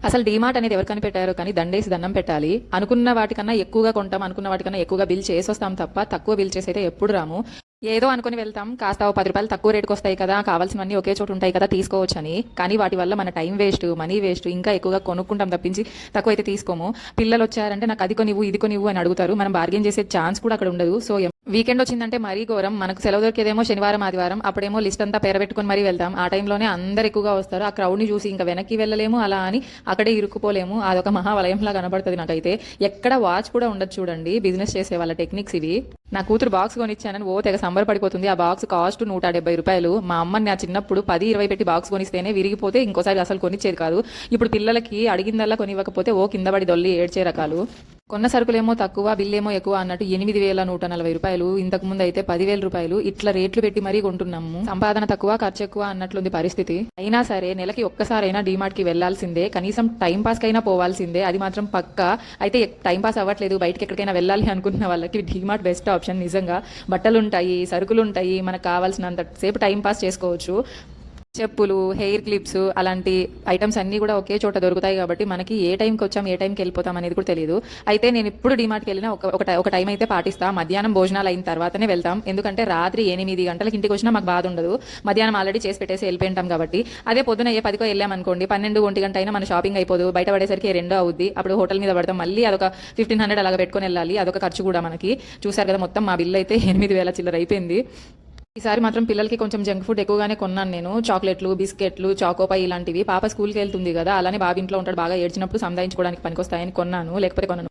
అసలు డీమార్ట్ అనేది ఎవరు కనిపెట్టారో కానీ దండేసి దండం పెట్టాలి. అనుకున్న వాటికన్నా ఎక్కువగా కొంటాం, అనుకున్న వాటికన్నా ఎక్కువగా బిల్ చేసి వస్తాం తప్ప తక్కువ బిల్ చేసి అయితే ఎప్పుడు రాము. ఏదో అనుకుని వెళ్తాం, కాస్త ఓ 10 రూపాయలు తక్కువ రేటుకి వస్తాయి కదా, కావాల్సినవన్నీ ఒకే చోటు ఉంటాయి కదా, తీసుకోవచ్చని. కానీ వాటి వల్ల మన టైం వేస్ట్, మనీ వేస్ట్, ఇంకా ఎక్కువగా కొనుక్కుంటాం తప్పించి తక్కువ అయితే తీసుకోము. పిల్లలు వచ్చారంటే నాకు అది కొనివ్వు ఇది కొనివ్వు అని అడుగుతారు. మనం బార్గెన్ చేసే ఛాన్స్ కూడా అక్కడ ఉండదు. సో వీకెండ్ వచ్చిందంటే మరీ ఘోరం. మనకు సెలవు దొరికేదేమో శనివారం ఆదివారం, అప్పుడేమో లిస్ట్ అంతా పెరబెట్టుకుని మరీ వెళ్తాం. ఆ టైంలోనే అందరు ఎక్కువగా వస్తారు. ఆ క్రౌడ్ని చూసి ఇంకా వెనక్కి వెళ్ళలేము, అలా అని అక్కడే ఇరుక్కుపోలేము. అదొక మహావలయంలా కనబడుతుంది నాకైతే. ఎక్కడ వాచ్ కూడా ఉండదు చూడండి. బిజినెస్ చేసే వాళ్ళ టెక్నిక్స్ ఇవి. నా కూతురు బాక్స్ కొనిచ్చానని ఓ తెగ సంబరపడిపోతుంది. ఆ బాక్స్ కాస్ట్ 170 రూపాయలు. మా అమ్మని నా చిన్నప్పుడు 10-20 పెట్టి బాక్స్ కొనిస్తేనే విరిగిపోతే ఇంకోసారి అసలు కొనిచ్చేది కాదు. ఇప్పుడు పిల్లలకి అడిగిందల్లా కొనివ్వకపోతే ఓ కింద పడి దొల్లి ఏడ్చే రకాలు. కొన్న సరుకులేమో తక్కువ, బిల్లేమో ఎక్కువ అన్నట్టు 8,140 రూపాయలు. ఇంతకు ముందు అయితే 10,000 రూపాయలు. ఇట్లా రేట్లు పెట్టి మరీ కొంటున్నాము. సంపాదన తక్కువ, ఖర్చు ఎక్కువ అన్నట్లుంది పరిస్థితి. అయినా సరే నెలకి ఒక్కసారైనా డీమార్ట్ కి వెళ్లాల్సిందే, కనీసం టైం పాస్ కైనా పోవాల్సిందే. అది మాత్రం పక్కా. అయితే టైం పాస్ అవ్వట్లేదు, బయటకి ఎక్కడికైనా వెళ్ళాలి అనుకున్న వాళ్ళకి డీమార్ట్ బెస్ట్ ఆప్షన్. నిజంగా బట్టలు ఉంటాయి, సరుకులు ఉంటాయి, మనకు కావాల్సినంత సేపు టైం పాస్ చేసుకోవచ్చు. చెప్పులు, హెయిర్ క్లిప్స్ అలాంటి ఐటమ్స్ అన్నీ కూడా ఒకే చోట దొరుకుతాయి కాబట్టి మనకి ఏ టైంకి వచ్చాం ఏ టైంకి వెళ్ళిపోతాం అనేది కూడా తెలియదు. అయితే నేను ఇప్పుడు డీమార్ట్కి వెళ్ళినా ఒక టైం అయితే పాటిస్తా. మధ్యాహ్నం భోజనాలు అయిన తర్వాతనే వెళ్తాం. ఎందుకంటే రాత్రి 8 గంటలకి ఇంటికి వచ్చినా మాకు బాధ ఉండదు. మధ్యాహ్నం ఆల్రెడీ చేసి పెట్టేసి వెళ్ళిపోయింటాం కాబట్టి. అదే పొద్దున 10కో వెళ్ళామనుకోండి, 12-1 గంట అయినా మన షాపింగ్ అయిపోదు. బయట పడేసరికి 2 అవుద్ది. అప్పుడు హోటల్ మీద పడతాం. మళ్ళీ అదొక 1500 అలాగ పెట్టుకొని వెళ్ళాలి. అదొక ఖర్చు కూడా మనకి. చూసారు కదా, మొత్తం మా బిల్ అయితే 8,000 చిల్లర అయిపోయింది. ఈసారి మాత్రం పిల్లలకి కొంచెం జంక్ ఫుడ్ ఎక్కువగానే కొన్నాను నేను. చాక్లెట్లు, బిస్కెట్లు, చాకోపై ఇలాంటివి. పాప స్కూల్కి వెళ్తుంది కదా, అలానే బాబు ఇంట్లో ఉంటాడు. బాగా ఏడ్చినప్పుడు సంధాయించుకోవడానికి పనికొస్తాయని కొన్నాను, లేకపోతే కొన్నాను.